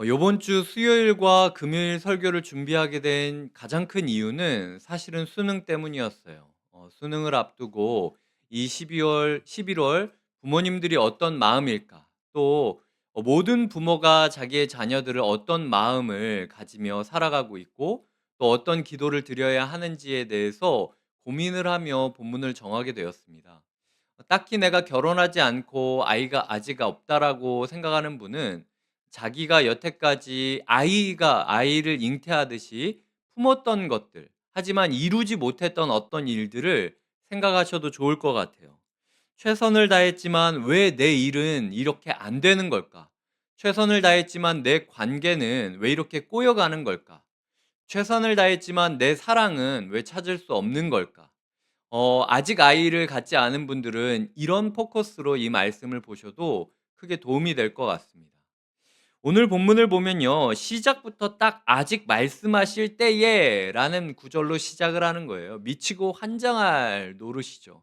요번 주 수요일과 금요일 설교를 준비하게 된 가장 큰 이유는 사실은 수능 때문이었어요. 수능을 앞두고 이 12월, 11월 부모님들이 어떤 마음일까? 또 모든 부모가 자기의 자녀들을 어떤 마음을 가지며 살아가고 있고 또 어떤 기도를 드려야 하는지에 대해서 고민을 하며 본문을 정하게 되었습니다. 딱히 내가 결혼하지 않고 아이가 아직 없다라고 생각하는 분은 자기가 여태까지 아이를 잉태하듯이 품었던 것들, 하지만 이루지 못했던 어떤 일들을 생각하셔도 좋을 것 같아요. 최선을 다했지만 왜 내 일은 이렇게 안 되는 걸까? 최선을 다했지만 내 관계는 왜 이렇게 꼬여가는 걸까? 최선을 다했지만 내 사랑은 왜 찾을 수 없는 걸까? 아직 아이를 갖지 않은 분들은 이런 포커스로 이 말씀을 보셔도 크게 도움이 될 것 같습니다. 오늘 본문을 보면요. 시작부터 딱 "아직 말씀하실 때에" 라는 구절로 시작을 하는 거예요. 미치고 환장할 노릇이죠.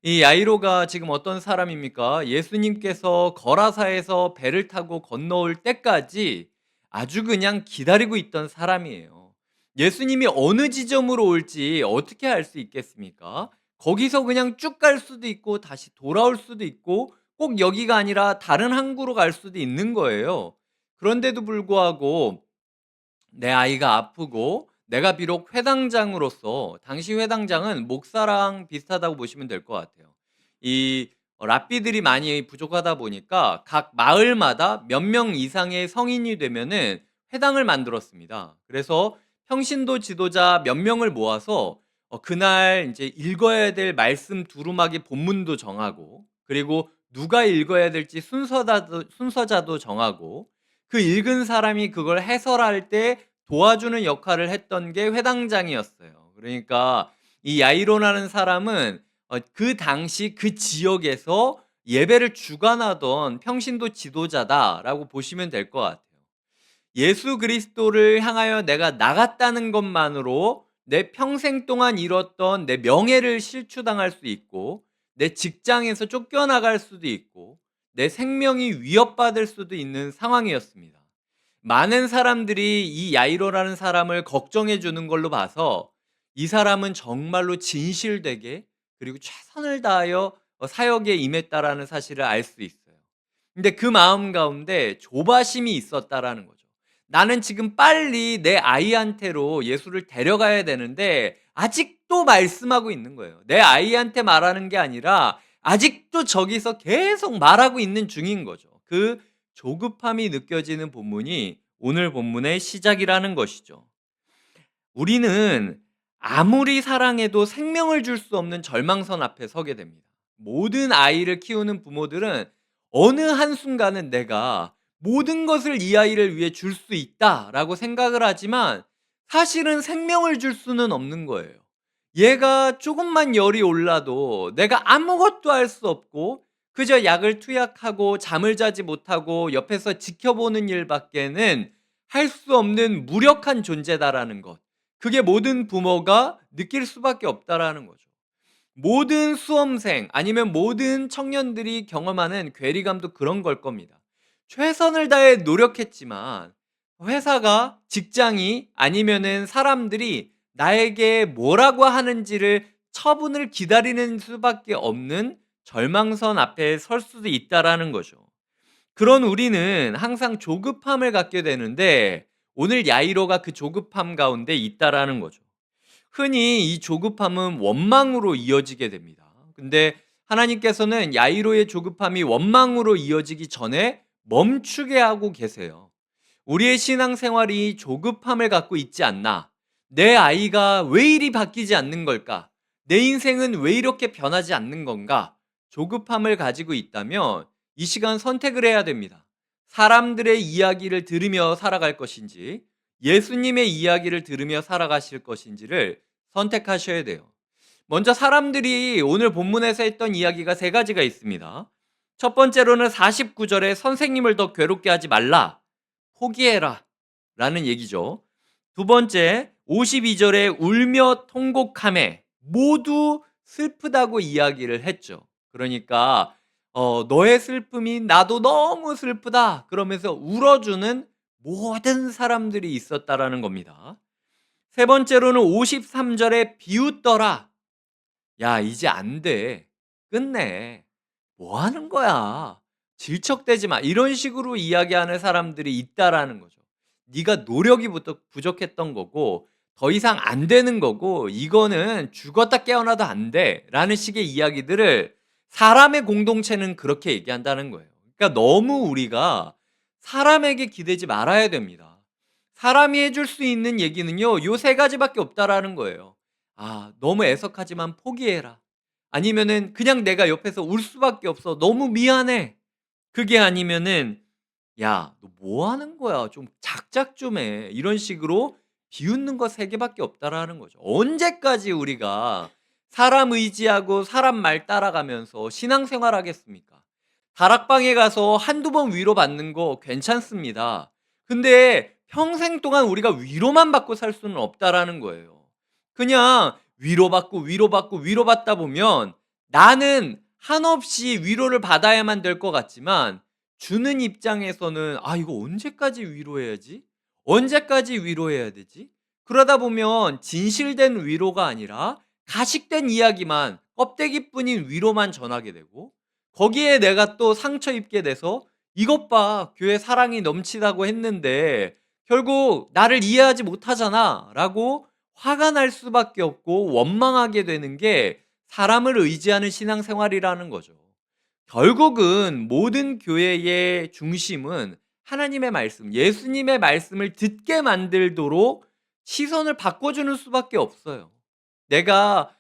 이 야이로가 지금 어떤 사람입니까? 예수님께서 거라사에서 배를 타고 건너올 때까지 아주 그냥 기다리고 있던 사람이에요. 예수님이 어느 지점으로 올지 어떻게 알 수 있겠습니까? 거기서 그냥 쭉 갈 수도 있고 다시 돌아올 수도 있고 꼭 여기가 아니라 다른 항구로 갈 수도 있는 거예요. 그런데도 불구하고 내 아이가 아프고 내가 비록 회당장으로서, 당시 회당장은 목사랑 비슷하다고 보시면 될 것 같아요. 이 랍비들이 많이 부족하다 보니까 각 마을마다 몇 명 이상의 성인이 되면은 회당을 만들었습니다. 그래서 평신도 지도자 몇 명을 모아서 그날 이제 읽어야 될 말씀 두루마기 본문도 정하고, 그리고 누가 읽어야 될지 순서자도 정하고, 그 읽은 사람이 그걸 해설할 때 도와주는 역할을 했던 게 회당장이었어요. 그러니까 이 야이로라는 사람은 그 당시 그 지역에서 예배를 주관하던 평신도 지도자다라고 보시면 될 것 같아요. 예수 그리스도를 향하여 내가 나갔다는 것만으로 내 평생 동안 이뤘던 내 명예를 실추당할 수 있고, 내 직장에서 쫓겨나갈 수도 있고, 내 생명이 위협받을 수도 있는 상황이었습니다. 많은 사람들이 이 야이로라는 사람을 걱정해 주는 걸로 봐서 이 사람은 정말로 진실되게 그리고 최선을 다하여 사역에 임했다라는 사실을 알 수 있어요. 근데 그 마음 가운데 조바심이 있었다라는 거죠. 나는 지금 빨리 내 아이한테로 예수를 데려가야 되는데 아직도 말씀하고 있는 거예요. 내 아이한테 말하는 게 아니라 아직도 저기서 계속 말하고 있는 중인 거죠. 그 조급함이 느껴지는 본문이 오늘 본문의 시작이라는 것이죠. 우리는 아무리 사랑해도 생명을 줄 수 없는 절망선 앞에 서게 됩니다. 모든 아이를 키우는 부모들은 어느 한순간은 내가 모든 것을 이 아이를 위해 줄 수 있다라고 생각을 하지만 사실은 생명을 줄 수는 없는 거예요. 얘가 조금만 열이 올라도 내가 아무것도 할 수 없고 그저 약을 투약하고 잠을 자지 못하고 옆에서 지켜보는 일밖에는 할 수 없는 무력한 존재다라는 것. 그게 모든 부모가 느낄 수밖에 없다라는 거죠. 모든 수험생 아니면 모든 청년들이 경험하는 괴리감도 그런 걸 겁니다. 최선을 다해 노력했지만 회사가, 직장이 아니면은 사람들이 나에게 뭐라고 하는지를 처분을 기다리는 수밖에 없는 절망선 앞에 설 수도 있다라는 거죠. 그런 우리는 항상 조급함을 갖게 되는데 오늘 야이로가 그 조급함 가운데 있다라는 거죠. 흔히 이 조급함은 원망으로 이어지게 됩니다. 근데 하나님께서는 야이로의 조급함이 원망으로 이어지기 전에 멈추게 하고 계세요. 우리의 신앙생활이 조급함을 갖고 있지 않나? 내 아이가 왜 이리 바뀌지 않는 걸까? 내 인생은 왜 이렇게 변하지 않는 건가? 조급함을 가지고 있다면 이 시간 선택을 해야 됩니다. 사람들의 이야기를 들으며 살아갈 것인지, 예수님의 이야기를 들으며 살아가실 것인지를 선택하셔야 돼요. 먼저 사람들이 오늘 본문에서 했던 이야기가 세 가지가 있습니다. 첫 번째로는 49절에 선생님을 더 괴롭게 하지 말라. 포기해라. 라는 얘기죠. 두 번째, 52절에 울며 통곡하매 모두 슬프다고 이야기를 했죠. 그러니까 너의 슬픔이 나도 너무 슬프다. 그러면서 울어주는 모든 사람들이 있었다라는 겁니다. 세 번째로는 53절에 비웃더라. 야, 이제 안 돼. 끝내. 뭐 하는 거야? 질척대지 마. 이런 식으로 이야기하는 사람들이 있다라는 거죠. 네가 노력이 부족했던 거고 더 이상 안 되는 거고 이거는 죽었다 깨어나도 안 돼라는 식의 이야기들을 사람의 공동체는 그렇게 얘기한다는 거예요. 그러니까 너무 우리가 사람에게 기대지 말아야 됩니다. 사람이 해줄 수 있는 얘기는요, 요 세 가지밖에 없다라는 거예요. 아, 너무 애석하지만 포기해라. 아니면은 그냥 내가 옆에서 울 수밖에 없어. 너무 미안해. 그게 아니면은 야, 너 뭐 하는 거야? 좀 작작 좀 해. 이런 식으로 비웃는 거 세 개밖에 없다라는 거죠. 언제까지 우리가 사람 의지하고 사람 말 따라가면서 신앙생활 하겠습니까? 다락방에 가서 한두 번 위로받는 거 괜찮습니다. 근데 평생 동안 우리가 위로만 받고 살 수는 없다라는 거예요. 그냥 위로받고 위로받고 위로받다 보면 나는 한없이 위로를 받아야만 될 것 같지만 주는 입장에서는 '아, 이거 언제까지 위로해야지? 언제까지 위로해야 되지?' 그러다 보면 진실된 위로가 아니라 가식된 이야기만, 껍데기뿐인 위로만 전하게 되고 거기에 내가 또 상처 입게 돼서 '이것 봐. 교회 사랑이 넘치다고 했는데 결국 나를 이해하지 못하잖아.'라고 화가 날 수밖에 없고 원망하게 되는 게 사람을 의지하는 신앙생활이라는 거죠. 결국은 모든 교회의 중심은 하나님의 말씀, 예수님의 말씀을 듣게 만들도록 시선을 바꿔주는 수밖에 없어요. 내가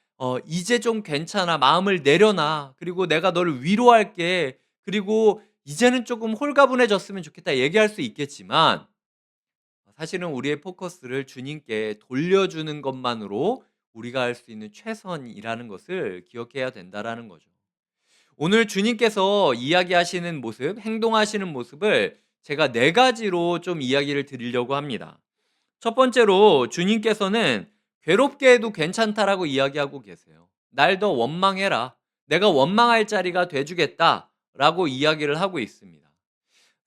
이제 좀 괜찮아. 마음을 내려놔. 그리고 내가 너를 위로할게. 그리고 이제는 조금 홀가분해졌으면 좋겠다 얘기할 수 있겠지만 사실은 우리의 포커스를 주님께 돌려주는 것만으로 우리가 할 수 있는 최선이라는 것을 기억해야 된다라는 거죠. 오늘 주님께서 이야기하시는 모습, 행동하시는 모습을 제가 네 가지로 좀 이야기를 드리려고 합니다. 첫 번째로 주님께서는 괴롭게 해도 괜찮다라고 이야기하고 계세요. 날 더 원망해라. 내가 원망할 자리가 돼주겠다라고 이야기를 하고 있습니다.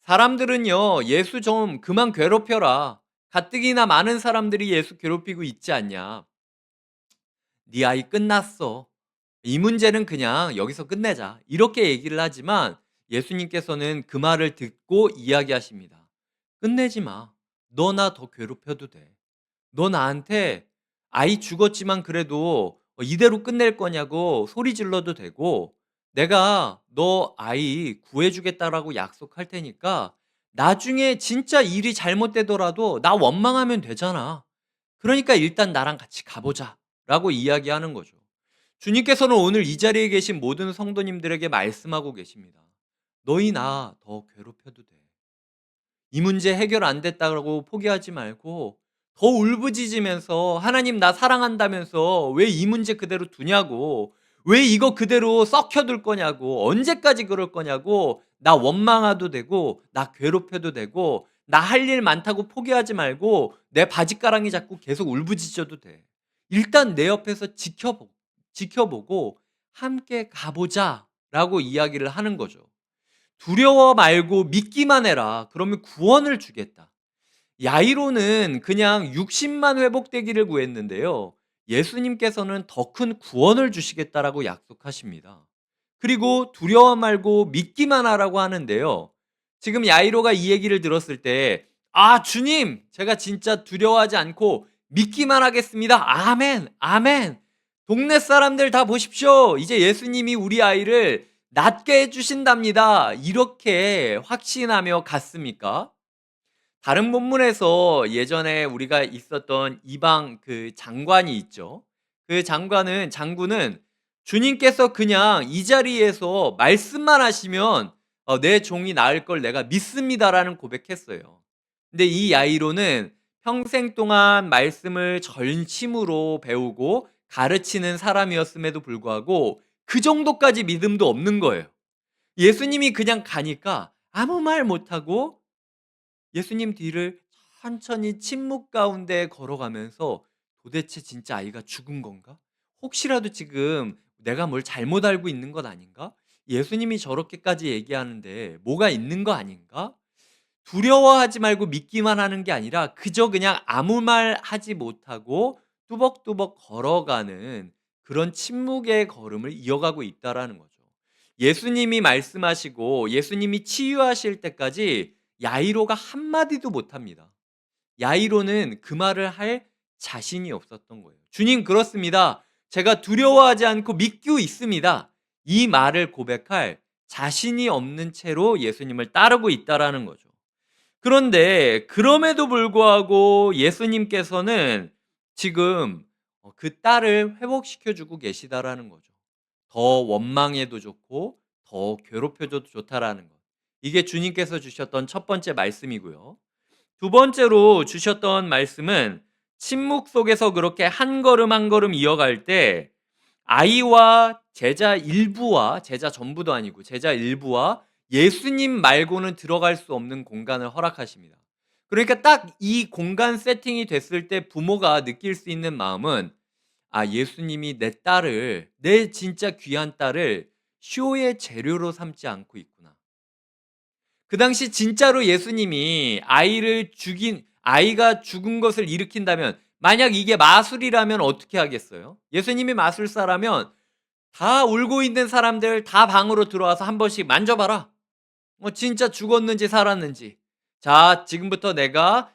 사람들은요, 예수 좀 그만 괴롭혀라. 가뜩이나 많은 사람들이 예수 괴롭히고 있지 않냐. 네 아이 끝났어. 이 문제는 그냥 여기서 끝내자. 이렇게 얘기를 하지만 예수님께서는 그 말을 듣고 이야기하십니다. 끝내지 마. 너 나 더 괴롭혀도 돼. 너 나한테 아이 죽었지만 그래도 이대로 끝낼 거냐고 소리 질러도 되고 내가 너 아이 구해주겠다라고 약속할 테니까 나중에 진짜 일이 잘못되더라도 나 원망하면 되잖아. 그러니까 일단 나랑 같이 가보자. 라고 이야기하는 거죠. 주님께서는 오늘 이 자리에 계신 모든 성도님들에게 말씀하고 계십니다. 너희 나 더 괴롭혀도 돼. 이 문제 해결 안 됐다고 포기하지 말고 더 울부짖으면서 하나님 나 사랑한다면서 왜 이 문제 그대로 두냐고, 왜 이거 그대로 썩혀둘 거냐고, 언제까지 그럴 거냐고, 나 원망해도 되고 나 괴롭혀도 되고 나 할 일 많다고 포기하지 말고 내 바짓가랑이 잡고 계속 울부짖어도 돼. 일단 내 옆에서 지켜보고 함께 가보자라고 이야기를 하는 거죠. 두려워 말고 믿기만 해라. 그러면 구원을 주겠다. 야이로는 그냥 60만 회복되기를 구했는데요. 예수님께서는 더 큰 구원을 주시겠다라고 약속하십니다. 그리고 두려워 말고 믿기만 하라고 하는데요. 지금 야이로가 이 얘기를 들었을 때, 아, 주님, 제가 진짜 두려워하지 않고 믿기만 하겠습니다. 아멘, 아멘. 동네 사람들 다 보십시오. 이제 예수님이 우리 아이를 낫게 해주신답니다. 이렇게 확신하며 갔습니까? 다른 본문에서 예전에 우리가 있었던 이방 그 장관이 있죠. 그 장군은 주님께서 그냥 이 자리에서 말씀만 하시면 내 종이 나을 걸 내가 믿습니다라는 고백했어요. 근데 이 야이로는 평생 동안 말씀을 전심으로 배우고 가르치는 사람이었음에도 불구하고 그 정도까지 믿음도 없는 거예요. 예수님이 그냥 가니까 아무 말 못하고 예수님 뒤를 천천히 침묵 가운데 걸어가면서 도대체 진짜 아이가 죽은 건가? 혹시라도 지금 내가 뭘 잘못 알고 있는 것 아닌가? 예수님이 저렇게까지 얘기하는데 뭐가 있는 거 아닌가? 두려워하지 말고 믿기만 하는 게 아니라 그저 그냥 아무 말 하지 못하고 뚜벅뚜벅 걸어가는 그런 침묵의 걸음을 이어가고 있다라는 거죠. 예수님이 말씀하시고 예수님이 치유하실 때까지 야이로가 한마디도 못합니다. 야이로는 그 말을 할 자신이 없었던 거예요. 주님, 그렇습니다. 제가 두려워하지 않고 믿고 있습니다. 이 말을 고백할 자신이 없는 채로 예수님을 따르고 있다라는 거죠. 그런데 그럼에도 불구하고 예수님께서는 지금 그 딸을 회복시켜 주고 계시다라는 거죠. 더 원망해도 좋고 더 괴롭혀줘도 좋다라는 것. 이게 주님께서 주셨던 첫 번째 말씀이고요. 두 번째로 주셨던 말씀은 침묵 속에서 그렇게 한 걸음 한 걸음 이어갈 때 아이와 제자 일부와, 제자 전부도 아니고 제자 일부와 예수님 말고는 들어갈 수 없는 공간을 허락하십니다. 그러니까 딱 이 공간 세팅이 됐을 때 부모가 느낄 수 있는 마음은, 아, 예수님이 내 딸을, 내 진짜 귀한 딸을 쇼의 재료로 삼지 않고 있구나. 그 당시 진짜로 예수님이 아이가 죽은 것을 일으킨다면, 만약 이게 마술이라면 어떻게 하겠어요? 예수님이 마술사라면 다 울고 있는 사람들 다 방으로 들어와서 한 번씩 만져봐라. 진짜 죽었는지 살았는지. 자, 지금부터 내가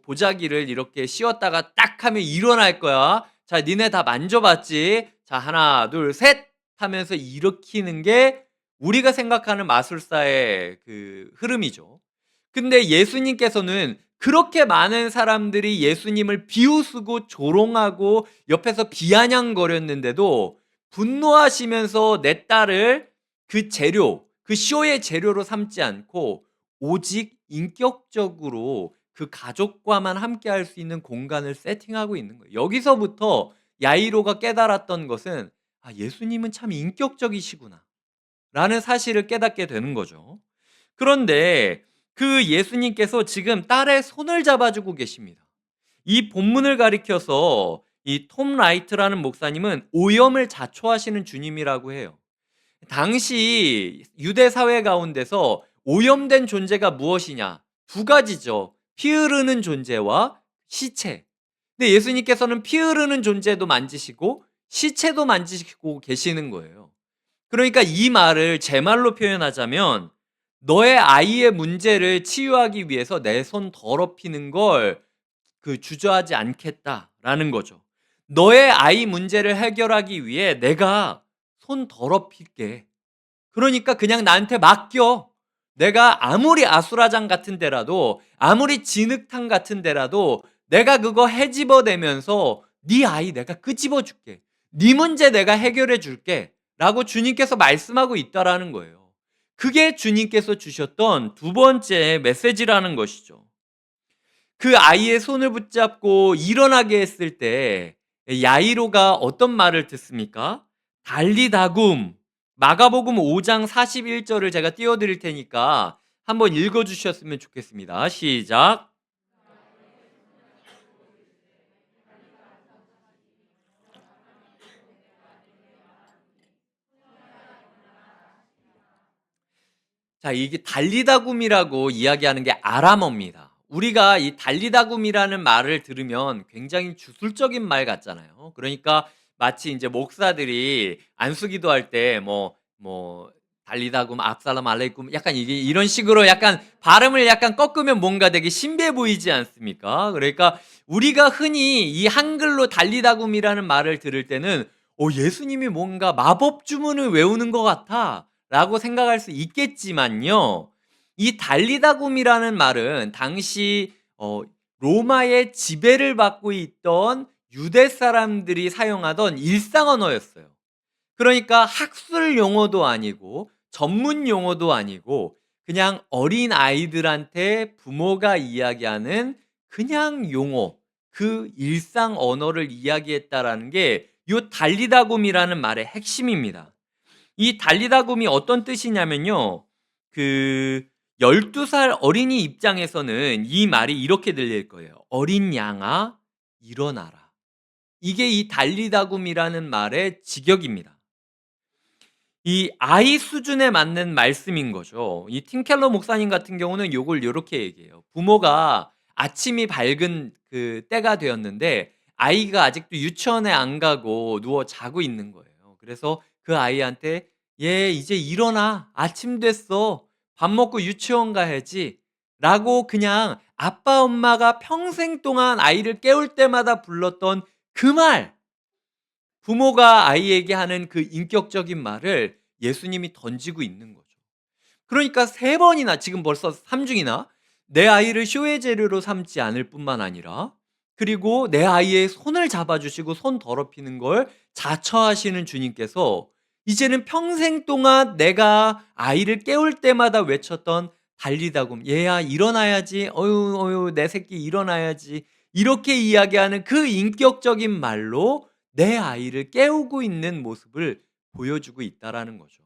보자기를 이렇게 씌웠다가 딱 하면 일어날 거야. 자, 니네 다 만져봤지? 자, 하나, 둘, 셋! 하면서 일으키는 게 우리가 생각하는 마술사의 그 흐름이죠. 근데 예수님께서는 그렇게 많은 사람들이 예수님을 비웃고 조롱하고 옆에서 비아냥거렸는데도 분노하시면서 내 딸을 그 재료, 그 쇼의 재료로 삼지 않고 오직 인격적으로 그 가족과만 함께 할 수 있는 공간을 세팅하고 있는 거예요. 여기서부터 야이로가 깨달았던 것은, 아, 예수님은 참 인격적이시구나 라는 사실을 깨닫게 되는 거죠. 그런데 그 예수님께서 지금 딸의 손을 잡아주고 계십니다. 이 본문을 가리켜서 이 톰 라이트라는 목사님은 오염을 자초하시는 주님이라고 해요. 당시 유대 사회 가운데서 오염된 존재가 무엇이냐? 두 가지죠. 피 흐르는 존재와 시체. 근데 예수님께서는 피 흐르는 존재도 만지시고 시체도 만지시고 계시는 거예요. 그러니까 이 말을 제 말로 표현하자면, 너의 아이의 문제를 치유하기 위해서 내 손 더럽히는 걸 주저하지 않겠다라는 거죠. 너의 아이 문제를 해결하기 위해 내가 손 더럽힐게. 그러니까 그냥 나한테 맡겨. 내가 아무리 아수라장 같은 데라도, 아무리 진흙탕 같은 데라도 내가 그거 헤집어내면서 네 아이 내가 끄집어 줄게. 네 문제 내가 해결해 줄게. 라고 주님께서 말씀하고 있다라는 거예요. 그게 주님께서 주셨던 두 번째 메시지라는 것이죠. 그 아이의 손을 붙잡고 일어나게 했을 때 야이로가 어떤 말을 듣습니까? 달리다굼. 마가복음 5장 41절을 제가 띄워드릴 테니까 한번 읽어주셨으면 좋겠습니다. 시작. 자, 이게 달리다굼이라고 이야기하는 게 아람어입니다. 우리가 이 달리다굼이라는 말을 들으면 굉장히 주술적인 말 같잖아요. 그러니까 마치 이제 목사들이 안수기도 할 때 달리다굼 압살람 알레이쿰 약간 이게 이런 식으로 약간 발음을 약간 꺾으면 뭔가 되게 신비해 보이지 않습니까? 그러니까 우리가 흔히 이 한글로 달리다굼이라는 말을 들을 때는 예수님이 뭔가 마법 주문을 외우는 것 같아 라고 생각할 수 있겠지만요. 이 달리다굼이라는 말은 당시 로마의 지배를 받고 있던 유대 사람들이 사용하던 일상 언어였어요. 그러니까 학술 용어도 아니고 전문 용어도 아니고 그냥 어린 아이들한테 부모가 이야기하는 그냥 용어, 그 일상 언어를 이야기했다라는 게 이 달리다굼이라는 말의 핵심입니다. 이 달리다굼이 어떤 뜻이냐면요. 12살 어린이 입장에서는 이 말이 이렇게 들릴 거예요. 어린 양아, 일어나라. 이게 이 달리다굼이라는 말의 직역입니다. 이 아이 수준에 맞는 말씀인 거죠. 이 팀 켈러 목사님 같은 경우는 요걸 요렇게 얘기해요. 부모가 아침이 밝은 그 때가 되었는데 아이가 아직도 유치원에 안 가고 누워 자고 있는 거예요. 그래서 그 아이한테 "얘 이제 일어나. 아침 됐어. 밥 먹고 유치원 가야지."라고 그냥 아빠 엄마가 평생 동안 아이를 깨울 때마다 불렀던 그 말, 부모가 아이에게 하는 그 인격적인 말을 예수님이 던지고 있는 거죠. 그러니까 3 번이나, 지금 벌써 3 중이나 내 아이를 쇼의 재료로 삼지 않을 뿐만 아니라, 그리고 내 아이의 손을 잡아 주시고 손 더럽히는 걸 자처하시는 주님께서 이제는 평생 동안 내가 아이를 깨울 때마다 외쳤던 달리다금 "얘야 일어나야지. 어유, 어유 내 새끼 일어나야지." 이렇게 이야기하는 그 인격적인 말로 내 아이를 깨우고 있는 모습을 보여주고 있다라는 거죠.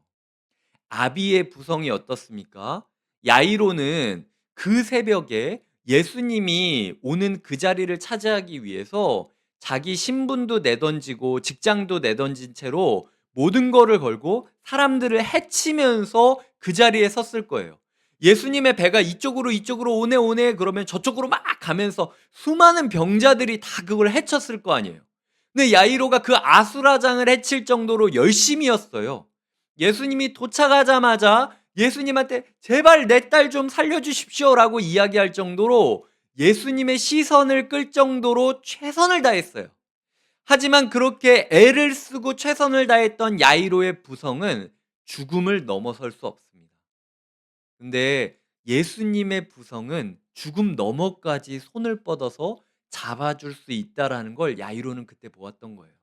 아비의 부성이 어떻습니까? 야이로는 그 새벽에 예수님이 오는 그 자리를 차지하기 위해서 자기 신분도 내던지고 직장도 내던진 채로 모든 거를 걸고 사람들을 해치면서 그 자리에 섰을 거예요. 예수님의 배가 이쪽으로 이쪽으로 오네 오네 그러면 저쪽으로 막 가면서 수많은 병자들이 다 그걸 해쳤을 거 아니에요. 근데 야이로가 그 아수라장을 해칠 정도로 열심이었어요. 예수님이 도착하자마자 예수님한테 "제발 내 딸 좀 살려주십시오."라고 이야기할 정도로 예수님의 시선을 끌 정도로 최선을 다했어요. 하지만 그렇게 애를 쓰고 최선을 다했던 야이로의 부성은 죽음을 넘어설 수 없습니다. 근데 예수님의 부성은 죽음 너머까지 손을 뻗어서 잡아줄 수 있다라는 걸 야이로는 그때 보았던 거예요.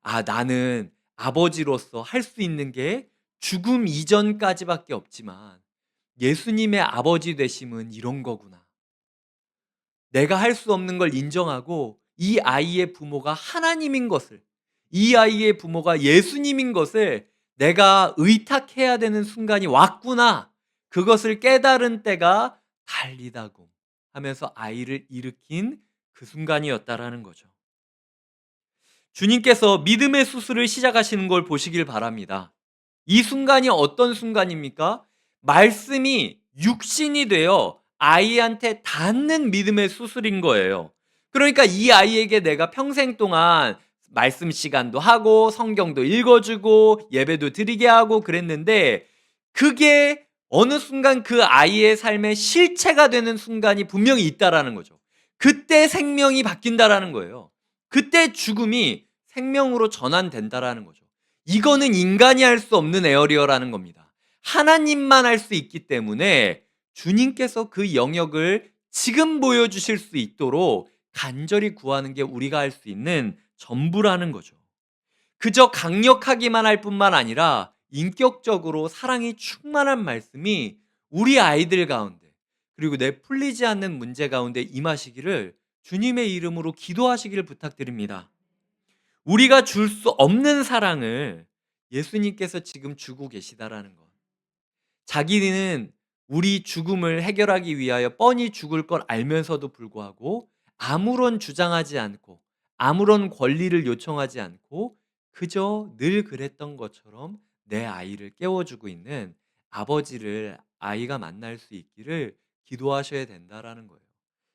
'아, 나는 아버지로서 할 수 있는 게 죽음 이전까지밖에 없지만 예수님의 아버지 되심은 이런 거구나.' 내가 할 수 없는 걸 인정하고 이 아이의 부모가 하나님인 것을, 이 아이의 부모가 예수님인 것을 내가 의탁해야 되는 순간이 왔구나. 그것을 깨달은 때가 달리다굼 하면서 아이를 일으킨 그 순간이었다라는 거죠. 주님께서 믿음의 수술을 시작하시는 걸 보시길 바랍니다. 이 순간이 어떤 순간입니까? 말씀이 육신이 되어 아이한테 닿는 믿음의 수술인 거예요. 그러니까 이 아이에게 내가 평생 동안 말씀 시간도 하고 성경도 읽어주고 예배도 드리게 하고 그랬는데, 그게 어느 순간 그 아이의 삶의 실체가 되는 순간이 분명히 있다라는 거죠. 그때 생명이 바뀐다라는 거예요. 그때 죽음이 생명으로 전환된다라는 거죠. 이거는 인간이 할 수 없는 에어리어라는 겁니다. 하나님만 할 수 있기 때문에 주님께서 그 영역을 지금 보여주실 수 있도록 간절히 구하는 게 우리가 할 수 있는 전부라는 거죠. 그저 강력하기만 할 뿐만 아니라 인격적으로 사랑이 충만한 말씀이 우리 아이들 가운데, 그리고 내 풀리지 않는 문제 가운데 임하시기를 주님의 이름으로 기도하시기를 부탁드립니다. 우리가 줄 수 없는 사랑을 예수님께서 지금 주고 계시다라는 것. 자기는 우리 죽음을 해결하기 위하여 뻔히 죽을 걸 알면서도 불구하고 아무런 주장하지 않고 아무런 권리를 요청하지 않고 그저 늘 그랬던 것처럼 내 아이를 깨워주고 있는 아버지를 아이가 만날 수 있기를 기도하셔야 된다라는 거예요.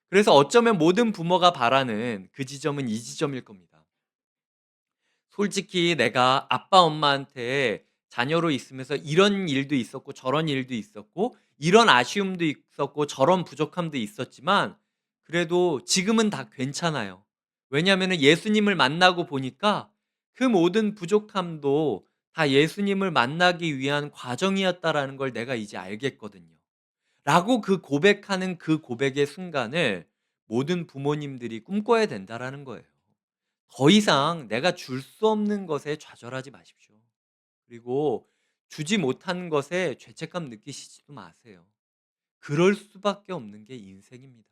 그래서 어쩌면 모든 부모가 바라는 그 지점은 이 지점일 겁니다. 솔직히 내가 아빠 엄마한테 자녀로 있으면서 이런 일도 있었고 저런 일도 있었고 이런 아쉬움도 있었고 저런 부족함도 있었지만 그래도 지금은 다 괜찮아요. 왜냐하면 예수님을 만나고 보니까 그 모든 부족함도 다 예수님을 만나기 위한 과정이었다라는 걸 내가 이제 알겠거든요. 라고 그 고백하는 그 고백의 순간을 모든 부모님들이 꿈꿔야 된다라는 거예요. 더 이상 내가 줄 수 없는 것에 좌절하지 마십시오. 그리고 주지 못한 것에 죄책감 느끼시지도 마세요. 그럴 수밖에 없는 게 인생입니다.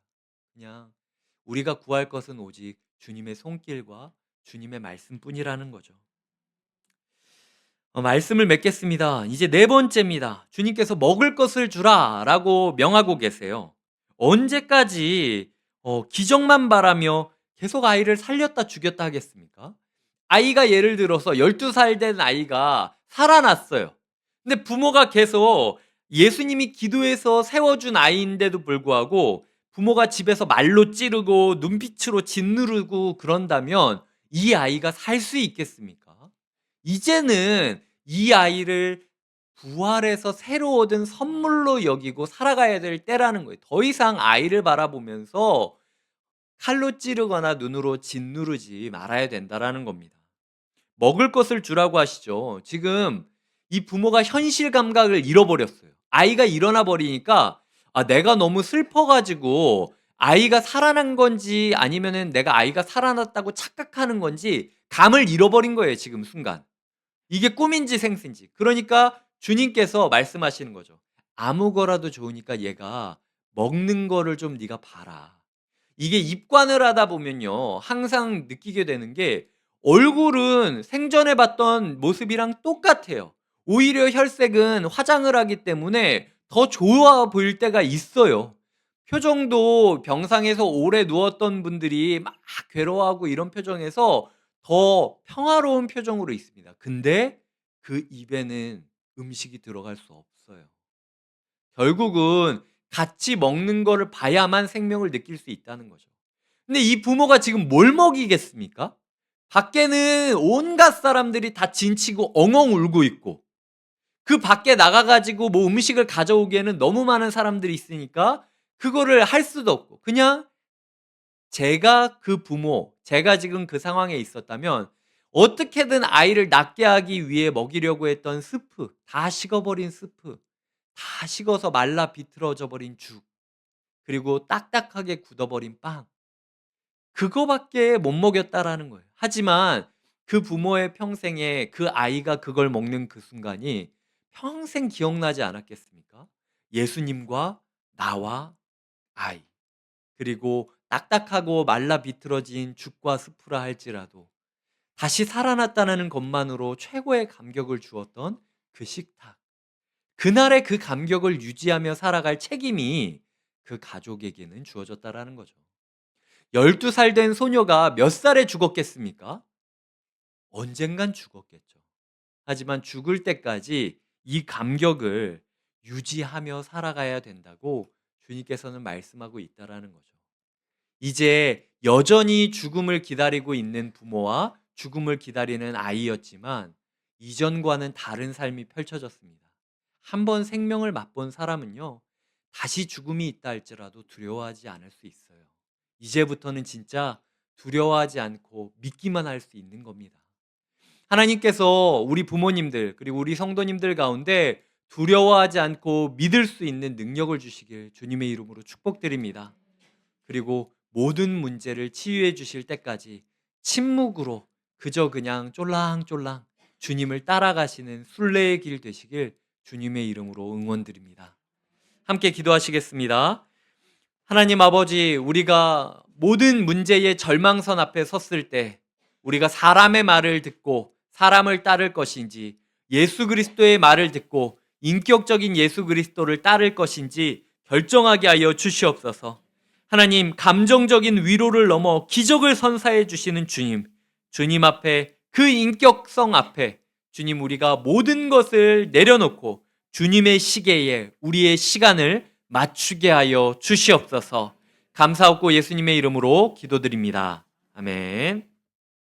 그냥 우리가 구할 것은 오직 주님의 손길과 주님의 말씀뿐이라는 거죠. 말씀을 맺겠습니다. 이제 네 번째입니다. 주님께서 먹을 것을 주라라고 명하고 계세요. 언제까지 기적만 바라며 계속 아이를 살렸다 죽였다 하겠습니까? 아이가 예를 들어서 12살 된 아이가 살아났어요. 근데 부모가 계속 예수님이 기도해서 세워준 아이인데도 불구하고 부모가 집에서 말로 찌르고 눈빛으로 짓누르고 그런다면 이 아이가 살 수 있겠습니까? 이제는 이 아이를 부활해서 새로 얻은 선물로 여기고 살아가야 될 때라는 거예요. 더 이상 아이를 바라보면서 칼로 찌르거나 눈으로 짓누르지 말아야 된다라는 겁니다. 먹을 것을 주라고 하시죠. 지금 이 부모가 현실 감각을 잃어버렸어요. 아이가 일어나 버리니까 내가 너무 슬퍼 가지고 아이가 살아난 건지 아니면은 내가 아이가 살아났다고 착각하는 건지 감을 잃어버린 거예요, 지금 순간. 이게 꿈인지 생신지. 그러니까 주님께서 말씀하시는 거죠. 아무 거라도 좋으니까 얘가 먹는 거를 좀 네가 봐라. 이게 입관을 하다 보면요. 항상 느끼게 되는 게 얼굴은 생전에 봤던 모습이랑 똑같아요. 오히려 혈색은 화장을 하기 때문에 더 좋아 보일 때가 있어요. 표정도 병상에서 오래 누웠던 분들이 막 괴로워하고 이런 표정에서 더 평화로운 표정으로 있습니다. 근데 그 입에는 음식이 들어갈 수 없어요. 결국은 같이 먹는 거를 봐야만 생명을 느낄 수 있다는 거죠. 근데 이 부모가 지금 뭘 먹이겠습니까? 밖에는 온갖 사람들이 다 진치고 엉엉 울고 있고 그 밖에 나가 가지고 뭐 음식을 가져오기에는 너무 많은 사람들이 있으니까 그거를 할 수도 없고 그냥 제가 그 부모, 제가 지금 그 상황에 있었다면 어떻게든 아이를 낫게 하기 위해 먹이려고 했던 스프, 다 식어버린 스프, 다 식어서 말라 비틀어져 버린 죽, 그리고 딱딱하게 굳어버린 빵. 그거밖에 못 먹였다라는 거예요. 하지만 그 부모의 평생에 그 아이가 그걸 먹는 그 순간이 평생 기억나지 않았겠습니까? 예수님과 나와 아이. 그리고 딱딱하고 말라 비틀어진 죽과 숲이라 할지라도 다시 살아났다는 것만으로 최고의 감격을 주었던 그 식탁. 그날의 그 감격을 유지하며 살아갈 책임이 그 가족에게는 주어졌다라는 거죠. 12살 된 소녀가 몇 살에 죽었겠습니까? 언젠간 죽었겠죠. 하지만 죽을 때까지 이 감격을 유지하며 살아가야 된다고 주님께서는 말씀하고 있다라는 거죠. 이제 여전히 죽음을 기다리고 있는 부모와 죽음을 기다리는 아이였지만 이전과는 다른 삶이 펼쳐졌습니다. 한 번 생명을 맛본 사람은요, 다시 죽음이 있다 할지라도 두려워하지 않을 수 있어요. 이제부터는 진짜 두려워하지 않고 믿기만 할 수 있는 겁니다. 하나님께서 우리 부모님들 그리고 우리 성도님들 가운데 두려워하지 않고 믿을 수 있는 능력을 주시길 주님의 이름으로 축복드립니다. 그리고 모든 문제를 치유해 주실 때까지 침묵으로 그저 그냥 쫄랑쫄랑 주님을 따라가시는 순례의 길 되시길 주님의 이름으로 응원드립니다. 함께 기도하시겠습니다. 하나님 아버지, 우리가 모든 문제의 절망선 앞에 섰을 때 우리가 사람의 말을 듣고 사람을 따를 것인지 예수 그리스도의 말을 듣고 인격적인 예수 그리스도를 따를 것인지 결정하게 하여 주시옵소서. 하나님, 감정적인 위로를 넘어 기적을 선사해 주시는 주님, 주님 앞에 그 인격성 앞에 주님 우리가 모든 것을 내려놓고 주님의 시계에 우리의 시간을 맞추게 하여 주시옵소서. 감사하고 예수님의 이름으로 기도드립니다. 아멘.